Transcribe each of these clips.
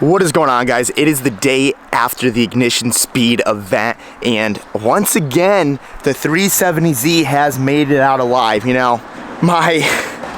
What is going on, guys? It is the day after the Ignition Speed event, and once again, the 370Z has made it out alive. You know, my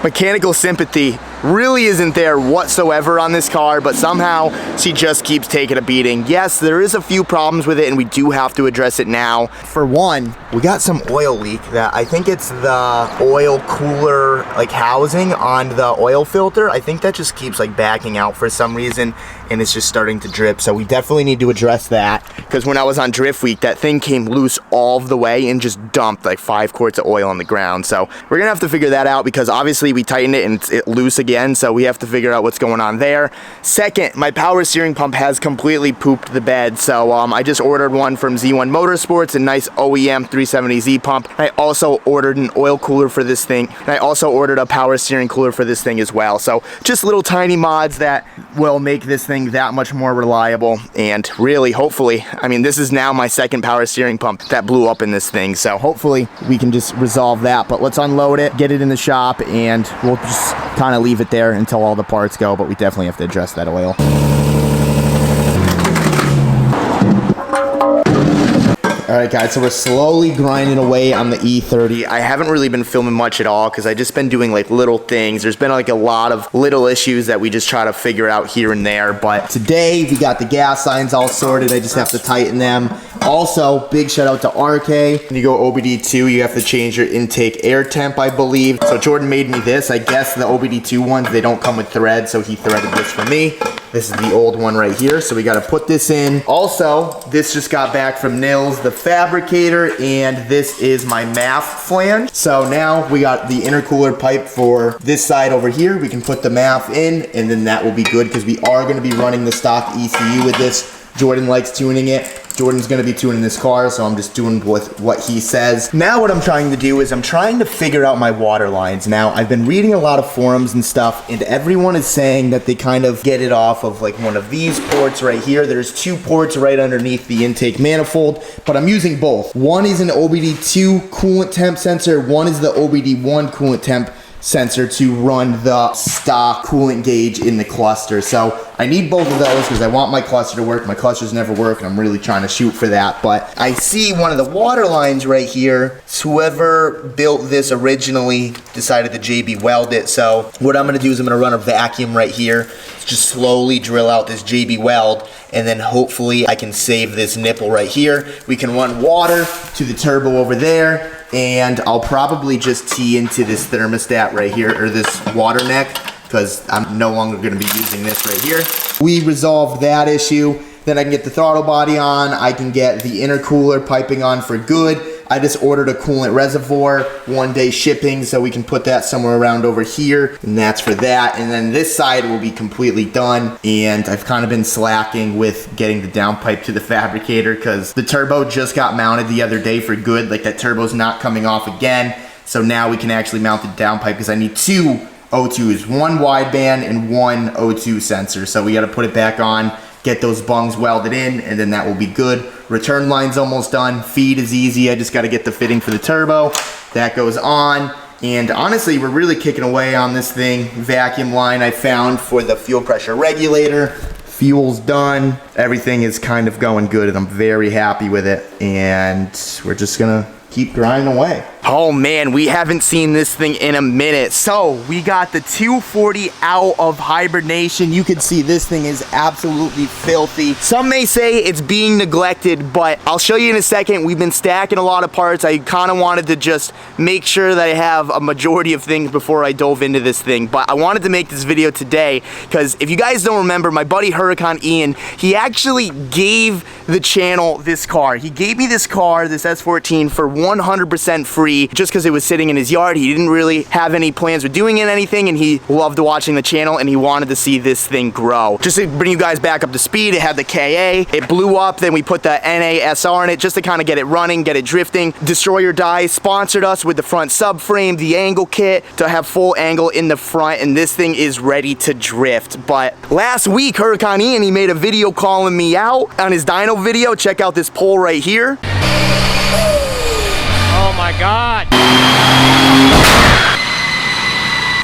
mechanical sympathy really isn't there whatsoever on this car, but somehow she just keeps taking a beating. Yes, there is a few problems with it, and we do have to address it now. For one, we got some oil leak that I think it's the oil cooler like housing on the oil filter. I think that just keeps like backing out for some reason, and it's just starting to drip. So we definitely need to address that, because when I was on drift week, that thing came loose all of the way and just dumped like 5 quarts of oil on the ground. So we're gonna have to figure that out, because obviously we tightened it and it's loose again, so we have to figure out what's going on there. Second, my power steering pump has completely pooped the bed, so I just ordered one from Z1 Motorsports, a nice OEM 370Z pump. I also ordered an oil cooler for this thing, and I also ordered a power steering cooler for this thing as well. So just little tiny mods that will make this thing that much more reliable, and really, hopefully, I mean, this is now my second power steering pump that blew up in this thing, so hopefully we can just resolve that. But let's unload it, get it in the shop, and we'll just kind of leave it there until all the parts go, but we definitely have to address that oil. Alright guys, so we're slowly grinding away on the E30. I haven't really been filming much at all, because I just been doing like little things. There's been like a lot of little issues that we just try to figure out here and there, but today we got the gas lines all sorted. I just have to tighten them. Also, big shout out to RK. When you go OBD2, you have to change your intake air temp, I believe. So Jordan made me this. I guess the OBD2 ones, they don't come with thread, so he threaded this for me. This is the old one right here, so we got to put this in. Also, this just got back from Nils, the Fabricator, and this is my MAF flange. So now we got the intercooler pipe for this side over here. We can put the MAF in, and then that will be good, because we are going to be running the stock ECU with this. Jordan likes tuning it. Jordan's gonna be tuning this car, so I'm just doing with what he says. Now what I'm trying to do is I'm trying to figure out my water lines. Now, I've been reading a lot of forums and stuff, and everyone is saying that they kind of get it off of like one of these ports right here. There's 2 ports right underneath the intake manifold, but I'm using both. One is an OBD2 coolant temp sensor, one is the OBD1 coolant temp sensor to run the stock coolant gauge in the cluster. So I need both of those because I want my cluster to work. My clusters never work, and I'm really trying to shoot for that. But I see one of the water lines right here. So whoever built this originally decided to JB weld it. So what I'm gonna do is I'm gonna run a vacuum right here, just slowly drill out this JB weld, and then hopefully I can save this nipple right here. We can run water to the turbo over there, and I'll probably just tee into this thermostat right here, or this water neck, because I'm no longer going to be using this right here. We resolved that issue. Then I can get the throttle body on. I can get the intercooler piping on for good. I just ordered a coolant reservoir, 1-day shipping, so we can put that somewhere around over here, and that's for that. And then this side will be completely done, and I've kind of been slacking with getting the downpipe to the Fabricator, because the turbo just got mounted the other day for good. Like, that turbo's not coming off again, so now we can actually mount the downpipe, because I need 2 O2s, 1 wideband and 1 O2 sensor. So we got to put it back on, get those bungs welded in, and then that will be good. Return line's almost done. Feed is easy. I just got to get the fitting for the turbo. That goes on. And honestly, we're really kicking away on this thing. Vacuum line I found for the fuel pressure regulator. Fuel's done. Everything is kind of going good, and I'm very happy with it. And we're just gonna keep grinding away. Oh man, we haven't seen this thing in a minute. So we got the 240 out of hibernation. You can see this thing is absolutely filthy. Some may say it's being neglected, but I'll show you in a second. We've been stacking a lot of parts. I kind of wanted to just make sure that I have a majority of things before I dove into this thing. But I wanted to make this video today because if you guys don't remember, my buddy Huracan Ian, he actually gave the channel this car. He gave me this car, this S14, for 100% free, just because it was sitting in his yard. He didn't really have any plans of doing it anything, and he loved watching the channel, and he wanted to see this thing grow. Just to bring you guys back up to speed, it had the KA, it blew up, then we put the NASR in it just to kind of get it running, get it drifting. Destroyer Dice sponsored us with the front subframe, the angle kit to have full angle in the front, and this thing is ready to drift. But last week, Huracan Ian, he made a video calling me out on his dyno video. Check out this pole right here. Oh my God.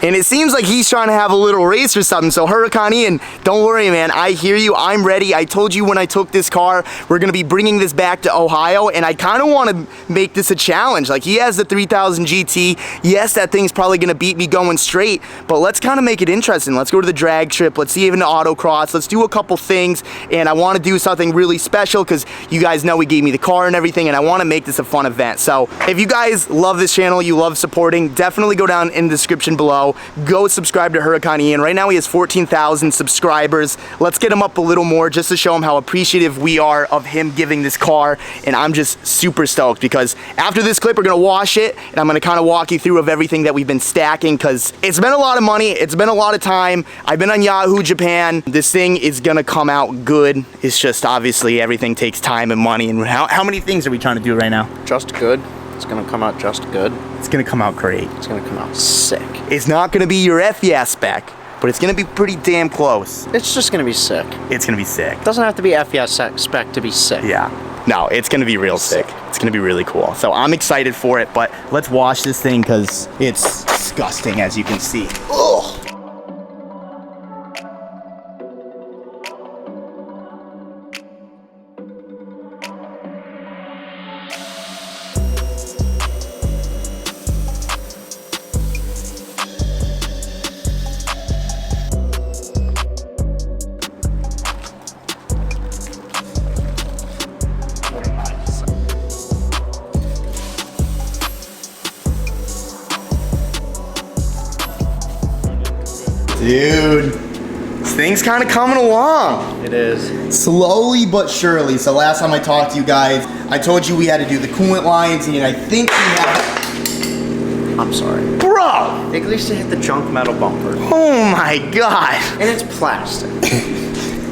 And it seems like he's trying to have a little race or something. So Huracan Ian, don't worry, man. I hear you. I'm ready. I told you when I took this car, we're going to be bringing this back to Ohio. And I kind of want to make this a challenge. Like, he has the 3000 GT. Yes, that thing's probably going to beat me going straight. But let's kind of make it interesting. Let's go to the drag trip. Let's see even the autocross. Let's do a couple things. And I want to do something really special because you guys know he gave me the car and everything. And I want to make this a fun event. So if you guys love this channel, you love supporting, definitely go down in the description below. Go subscribe to Huracan Ian. Right now he has 14,000 subscribers. Let's get him up a little more just to show him how appreciative we are of him giving this car. And I'm just super stoked because after this clip, we're gonna wash it and I'm gonna kind of walk you through of everything that we've been stacking because it's been a lot of money. It's been a lot of time. I've been on Yahoo Japan. This thing is gonna come out good. It's just obviously everything takes time and money. And how many things are we trying to do right now? Just good. It's gonna come out just good. It's gonna come out great. It's gonna come out sick. It's not gonna be your F-yeah spec, but it's gonna be pretty damn close. It's just gonna be sick. It's gonna be sick. It doesn't have to be FES spec to be sick. Yeah. No, it's gonna be real sick. It's gonna be really cool. So I'm excited for it, but let's wash this thing because it's disgusting, as you can see. Ugh. Dude, this thing's kind of coming along. It is. Slowly but surely. So last time I talked to you guys, I told you we had to do the coolant lines, and I think we have... I'm sorry. Bro! At least it hit the junk metal bumper. Oh my God. And it's plastic.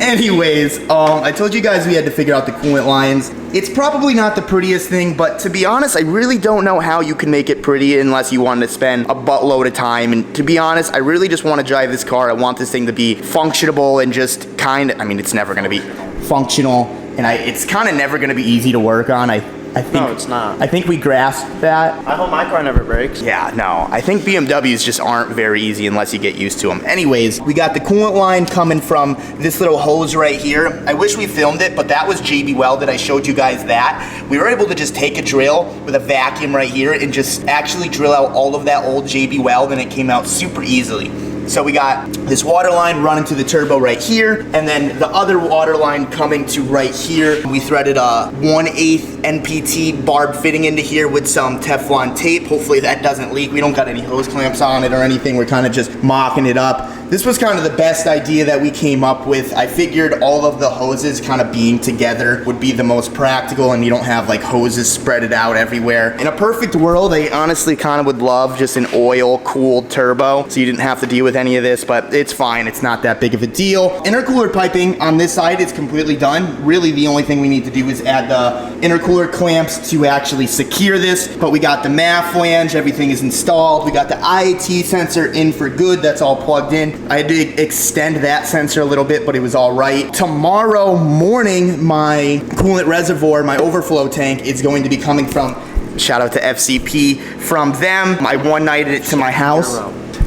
Anyways, I told you guys we had to figure out the coolant lines. It's probably not the prettiest thing, but to be honest, I really don't know how you can make it pretty unless you wanted to spend a buttload of time. And to be honest, I really just want to drive this car. I want this thing to be functionable and just I mean, it's never going to be functional, and it's kind of never going to be easy to work on. I think, no, it's not. I think we grasped that. I hope my car never breaks. Yeah, no. I think BMWs just aren't very easy unless you get used to them. Anyways, we got the coolant line coming from this little hose right here. I wish we filmed it, but that was JB Welded. I showed you guys that. We were able to just take a drill with a vacuum right here and just actually drill out all of that old JB Weld, and it came out super easily. So we got this water line running to the turbo right here, and then the other water line coming to right here. We threaded a 1/8 NPT barb fitting into here with some Teflon tape. Hopefully that doesn't leak. We don't got any hose clamps on it or anything. We're kind of just mocking it up. This was kind of the best idea that we came up with. I figured all of the hoses kind of being together would be the most practical, and you don't have like hoses spread it out everywhere. In a perfect world, I honestly kind of would love just an oil-cooled turbo, so you didn't have to deal with any of this, but it's fine. It's not that big of a deal. Intercooler piping on this side is completely done. Really, the only thing we need to do is add the intercooler clamps to actually secure this, but we got the MAF flange, everything is installed. We got the IAT sensor in for good. That's all plugged in. I had to extend that sensor a little bit, but it was all right. Tomorrow morning, my coolant reservoir, my overflow tank, is going to be coming from, shout out to FCP, from them. I one-nighted it to my house.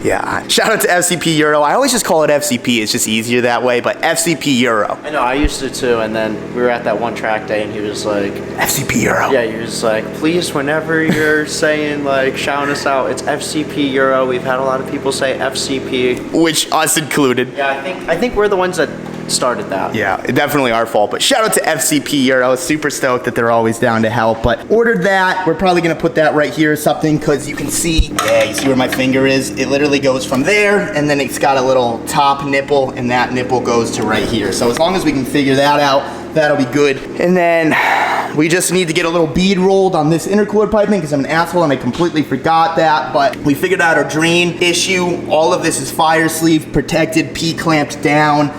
Yeah, shout out to FCP Euro. I always just call it FCP, it's just easier that way, but FCP Euro. I know, I used to too, and then we were at that one track day and he was like... FCP Euro. Yeah, he was like, please, whenever you're saying, like, shouting us out, it's FCP Euro. We've had a lot of people say FCP. Which us included. Yeah, I think we're the ones that started that. Yeah, definitely our fault, but shout out to FCP Euro. Super stoked that they're always down to help, but ordered that. We're probably gonna put that right here or something, because you can see, yeah, you see where my finger is? It literally goes from there, and then it's got a little top nipple, and that nipple goes to right here. So as long as we can figure that out, that'll be good. And then we just need to get a little bead rolled on this intercooler piping because I'm an asshole and I completely forgot that, but we figured out our drain issue. All of this is fire sleeve protected, P-clamped down.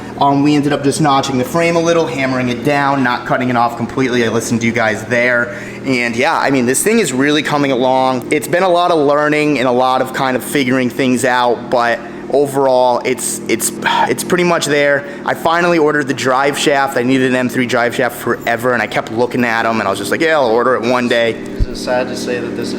We ended up just notching the frame a little, hammering it down, not cutting it off completely. I listened to you guys there. And yeah, I mean, this thing is really coming along. It's been a lot of learning and a lot of kind of figuring things out, but overall, it's pretty much there. I finally ordered the drive shaft. I needed an M3 drive shaft forever, and I kept looking at them, and I was just like, yeah, I'll order it one day. Is it sad to say that this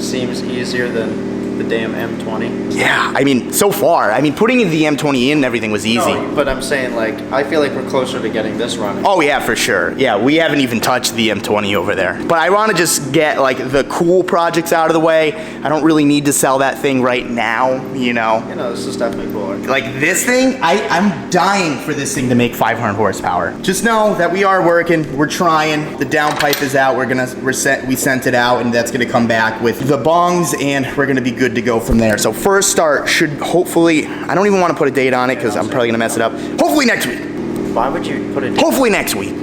seems easier than the damn M20. Yeah, I mean, so far. I mean, putting the M20 in and everything was easy. No, but I'm saying, like, I feel like we're closer to getting this running. Oh yeah, for sure. Yeah, we haven't even touched the M20 over there. But I want to just get like the cool projects out of the way. I don't really need to sell that thing right now, you know. You know, this is definitely cooler. Like this thing, I'm dying for this thing to make 500 horsepower. Just know that we are working, we're trying. The downpipe is out. We sent it out, and that's gonna come back with the bongs, and we're gonna be good to go from there. So first start should hopefully, I don't even want to put a date on it because I'm probably gonna mess it up. Hopefully next week. Why would you put it? Hopefully next week.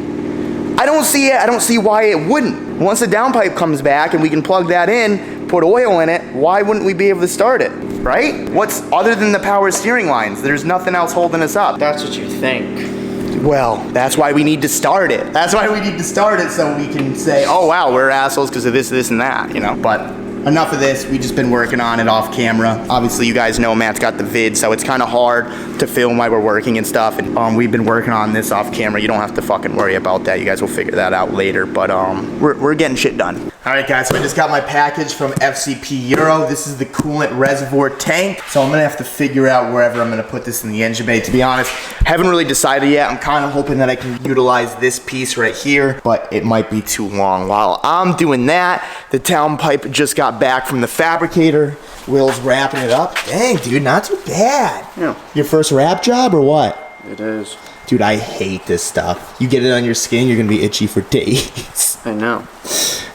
I don't see it. I don't see why it wouldn't. Once the downpipe comes back and we can plug that in, put oil in it, why wouldn't we be able to start it, right? What's other than the power steering lines? There's nothing else holding us up. That's what you think. Well, that's why we need to start it. That's why we need to start it so we can say, oh wow, we're assholes because of this, this, and that, you know? But enough of this. We just been working on it off camera. Obviously, you guys know Matt's got the vid, so it's kind of hard to film while we're working and stuff. And we've been working on this off camera. You don't have to fucking worry about that. You guys will figure that out later. But we're getting shit done. All right, guys. So I just got my package from FCP Euro. This is the coolant reservoir tank. So I'm gonna have to figure out wherever I'm gonna put this in the engine bay. To be honest, haven't really decided yet. I'm kind of hoping that I can utilize this piece right here, but it might be too long. While I'm doing that, the downpipe just got back from the fabricator. Will's wrapping it up. Dang, dude, not too bad. Yeah. Your first wrap job or what? It is. Dude, I hate this stuff. You get it on your skin, you're gonna be itchy for days. I know.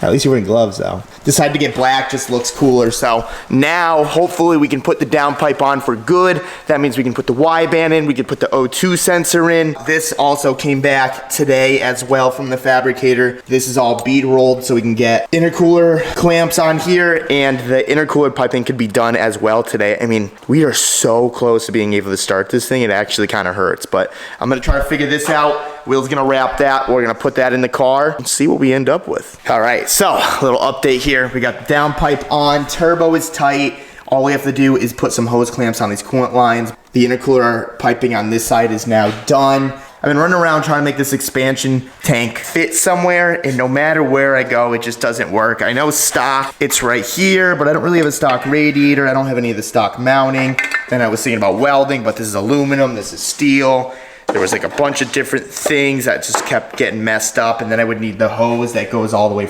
At least you're wearing gloves though. Decided to get black, just looks cooler. So now hopefully we can put the downpipe on for good. That means we can put the Y-band in, we can put the O2 sensor in. This also came back today as well from the fabricator. This is all bead rolled so we can get intercooler clamps on here, and the intercooler piping could be done as well today. I mean, we are so close to being able to start this thing, it actually kind of hurts, but I'm gonna try to figure this out. Will's gonna wrap that. We're gonna put that in the car and see what we end up with. All right, so a little update here. We got the downpipe on, turbo is tight. All we have to do is put some hose clamps on these coolant lines. The intercooler piping on this side is now done. I've been running around trying to make this expansion tank fit somewhere, and no matter where I go, it just doesn't work. I know stock, it's right here, but I don't really have a stock radiator. I don't have any of the stock mounting. Then I was thinking about welding, but this is aluminum, this is steel. There was like a bunch of different things that just kept getting messed up, and then I would need the hose that goes all the way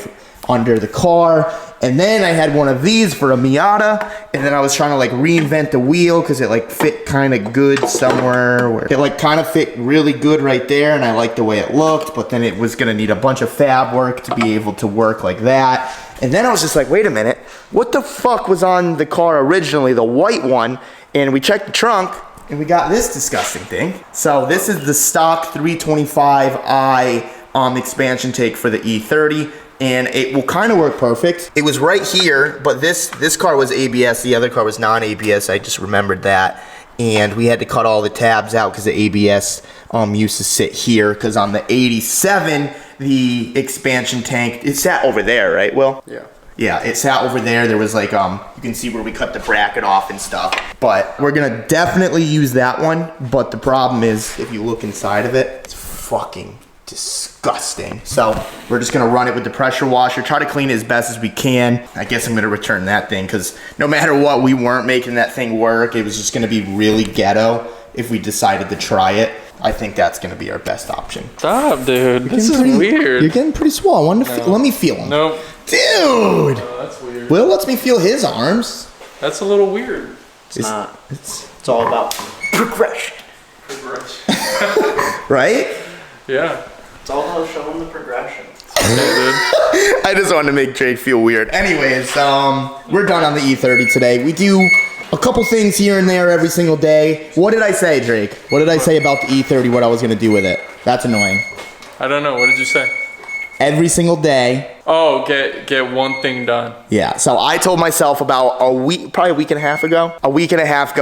under the car. And then I had one of these for a Miata, and then I was trying to like reinvent the wheel because it like fit kind of good somewhere where it like kind of fit really good right there, and I liked the way it looked, but then it was gonna need a bunch of fab work to be able to work like that. And then I was just like, wait a minute, what the fuck was on the car originally, the white one? And we checked the trunk, and we got this disgusting thing. So this is the stock 325i expansion tank for the E30, and it will kind of work perfect. It was right here, but this car was ABS, the other car was non-ABS, I just remembered that. And we had to cut all the tabs out because the ABS used to sit here, because on the 87, the expansion tank, it sat over there, right, Will? Yeah. Yeah, it sat over there. There was like, you can see where we cut the bracket off and stuff. But we're gonna definitely use that one. But the problem is, if you look inside of it, it's fucking disgusting. So we're just gonna run it with the pressure washer, try to clean it as best as we can. I guess I'm gonna return that thing, because no matter what, we weren't making that thing work. It was just gonna be really ghetto if we decided to try it. I think that's gonna be our best option. Stop, dude. This is weird. You're getting pretty swole. Let me feel him. Nope. Dude! Oh, that's weird. Will lets me feel his arms. That's a little weird. It's not. It's all about progression. Right? Yeah. It's all about showing the progression. I just wanted to make Jake feel weird. Anyways, we're done on the E30 today. We do a couple things here and there every single day. What did I say, Drake? What did I say about the E30, what I was gonna do with it? That's annoying. I don't know. What did you say? Every single day. Oh, get one thing done. Yeah, so I told myself about a week, probably a week and a half ago,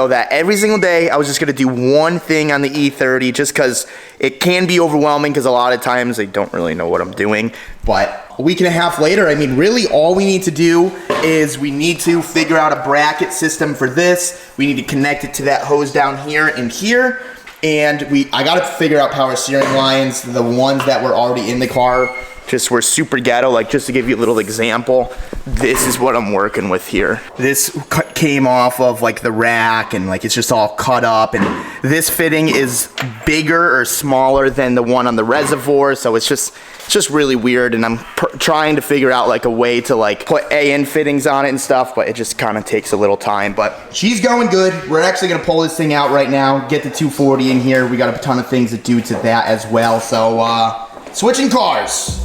that every single day I was just gonna do one thing on the E30, just because it can be overwhelming, because a lot of times I don't really know what I'm doing. But a week and a half later, I mean, really all we need to do is we need to figure out a bracket system for this. We need to connect it to that hose down here and here. And I gotta figure out power steering lines, the ones that were already in the car. just were super ghetto. Like, just to give you a little example, this is what I'm working with here. This came off of like the rack, and like it's just all cut up, and this fitting is bigger or smaller than the one on the reservoir, so it's just really weird, and I'm trying to figure out like a way to like put AN fittings on it and stuff, but it just kind of takes a little time. But she's going good. We're actually gonna pull this thing out right now, get the 240 in here. We got a ton of things to do to that as well. So switching cars.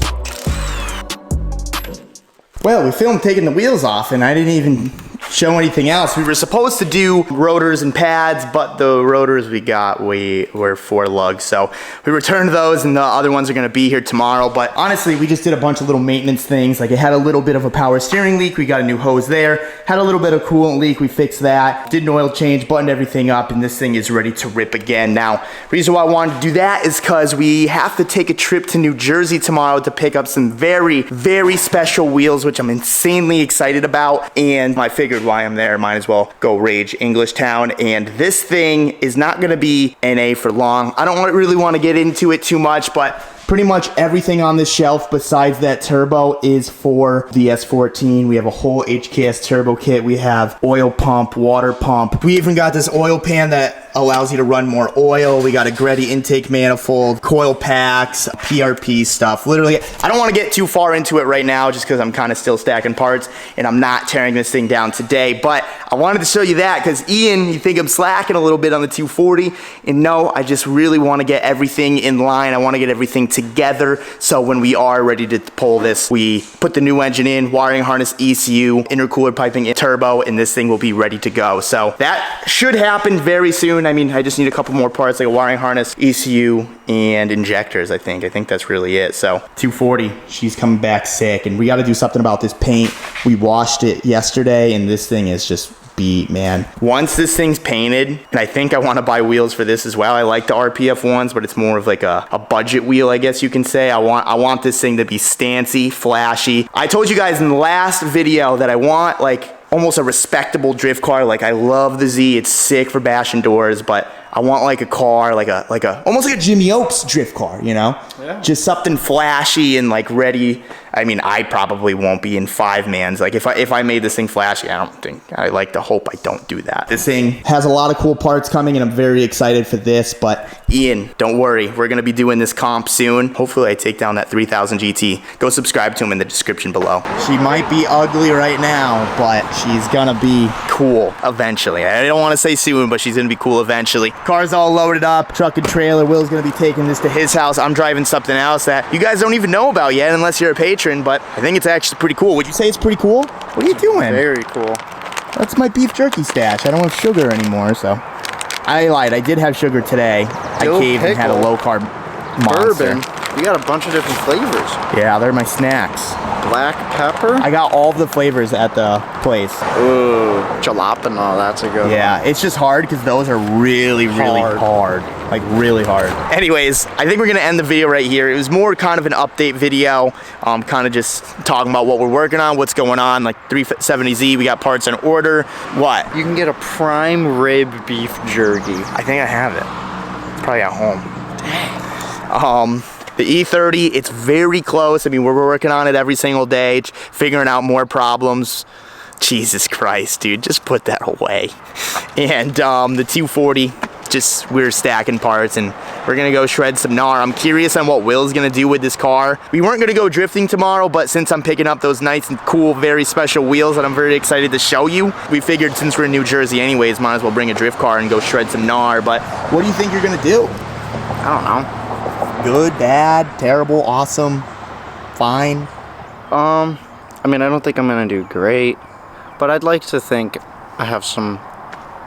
Well, we filmed taking the wheels off, and I didn't even show anything else. We were supposed to do rotors and pads, but the rotors we got were 4 lugs, so we returned those, and the other ones are gonna be here tomorrow. But honestly, we just did a bunch of little maintenance things. Like, it had a little bit of a power steering leak, we got a new hose there. Had a little bit of coolant leak, we fixed that. Did an oil change, buttoned everything up, and this thing is ready to rip again. Now, reason why I wanted to do that is because we have to take a trip to New Jersey tomorrow to pick up some very, very special wheels, which I'm insanely excited about, and I figured why I'm there, might as well go rage English Town. And this thing is not gonna be NA for long. I don't really want to get into it too much, but pretty much everything on this shelf besides that turbo is for the S14. We have a whole HKS turbo kit. We have oil pump, water pump. We even got this oil pan that allows you to run more oil. We got a Greddy intake manifold, coil packs, PRP stuff. Literally, I don't want to get too far into it right now just because I'm kind of still stacking parts and I'm not tearing this thing down today. But I wanted to show you that because Ian, you think I'm slacking a little bit on the 240, and no, I just really want to get everything in line. I want to get everything together, so when we are ready to pull this, we put the new engine in, wiring harness, ECU, intercooler piping, turbo, and this thing will be ready to go. So that should happen very soon. I mean, I just need a couple more parts, like a wiring harness, ECU, and injectors, I think. I think that's really it. So 240, she's coming back sick, and we got to do something about this paint. We washed it yesterday, and this thing is just beat, man. Once this thing's painted, and I think I want to buy wheels for this as well. I like the RPF ones, but it's more of like a budget wheel, I guess you can say. I want this thing to be stancy, flashy. I told you guys in the last video that I want like almost a respectable drift car. Like, I love the Z, it's sick for bashing doors, but I want like a car, like a almost like a Jimmy Oaks drift car, you know? Yeah. Just something flashy and like ready. I mean, I probably won't be in 5-mans. Like, if I made this thing flashy, I like to hope I don't do that. This thing has a lot of cool parts coming, and I'm very excited for this. But Ian, don't worry, we're gonna be doing this comp soon. Hopefully I take down that 3000 GT. Go subscribe to him in the description below. She might be ugly right now, but she's gonna be cool eventually. I don't want to say soon, but she's gonna be cool eventually. Car's all loaded up, truck and trailer. Will's gonna be taking this to his house. I'm driving something else that you guys don't even know about yet unless you're a patron, but I think it's actually pretty cool. Would you say it's pretty cool? What are you doing? Very cool. That's my beef jerky stash. I don't have sugar anymore, so. I lied, I did have sugar today. I caved and had a low carb monster. Bourbon. You got a bunch of different flavors. Yeah, they're my snacks. Black pepper? I got all of the flavors at the place. Ooh, jalapeno, that's a good one. Yeah, it's just hard because those are really hard. Like, really hard. Anyways, I think we're gonna end the video right here. It was more kind of an update video, kind of just talking about what we're working on, what's going on, like 370Z, we got parts in order. What? You can get a prime rib beef jerky. I think I have it. It's probably at home. Dang. The E30, it's very close. I mean, we're working on it every single day, figuring out more problems. Jesus Christ, dude, just put that away. And the 240, just we're stacking parts, and we're gonna go shred some gnar. I'm curious on what Will's gonna do with this car. We weren't gonna go drifting tomorrow, but since I'm picking up those nice and cool, very special wheels that I'm very excited to show you, we figured since we're in New Jersey anyways, might as well bring a drift car and go shred some gnar. But what do you think you're gonna do? I don't know. Good, bad, terrible, awesome, fine? I mean, I don't think I'm gonna do great, but I'd like to think I have some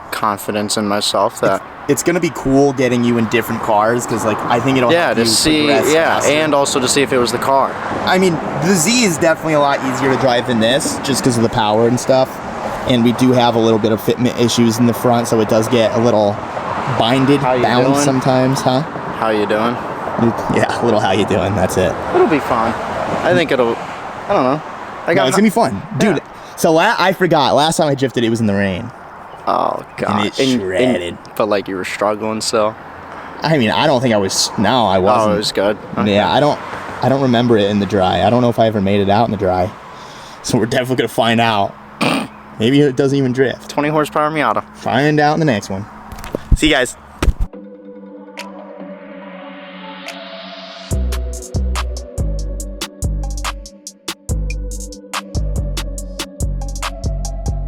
confidence in myself that it's gonna be cool getting you in different cars, because like I think it'll help you progress faster. And also to see if it was the car. I mean, the Z is definitely a lot easier to drive than this, just because of the power and stuff. And we do have a little bit of fitment issues in the front, so it does get a little bound sometimes, huh? How you doing? Yeah, a little how you doing, that's it. It'll be fun. I think it'll, I don't know. It's gonna be fun. Dude, so I forgot, last time I drifted it was in the rain. Oh, God. And it shredded. But like you were struggling still? I mean, I don't think I was, no, I wasn't. Oh, it was good? Okay. Yeah, I don't remember it in the dry. I don't know if I ever made it out in the dry. So we're definitely gonna find out. Maybe it doesn't even drift. 20 horsepower Miata. Find out in the next one. See you guys.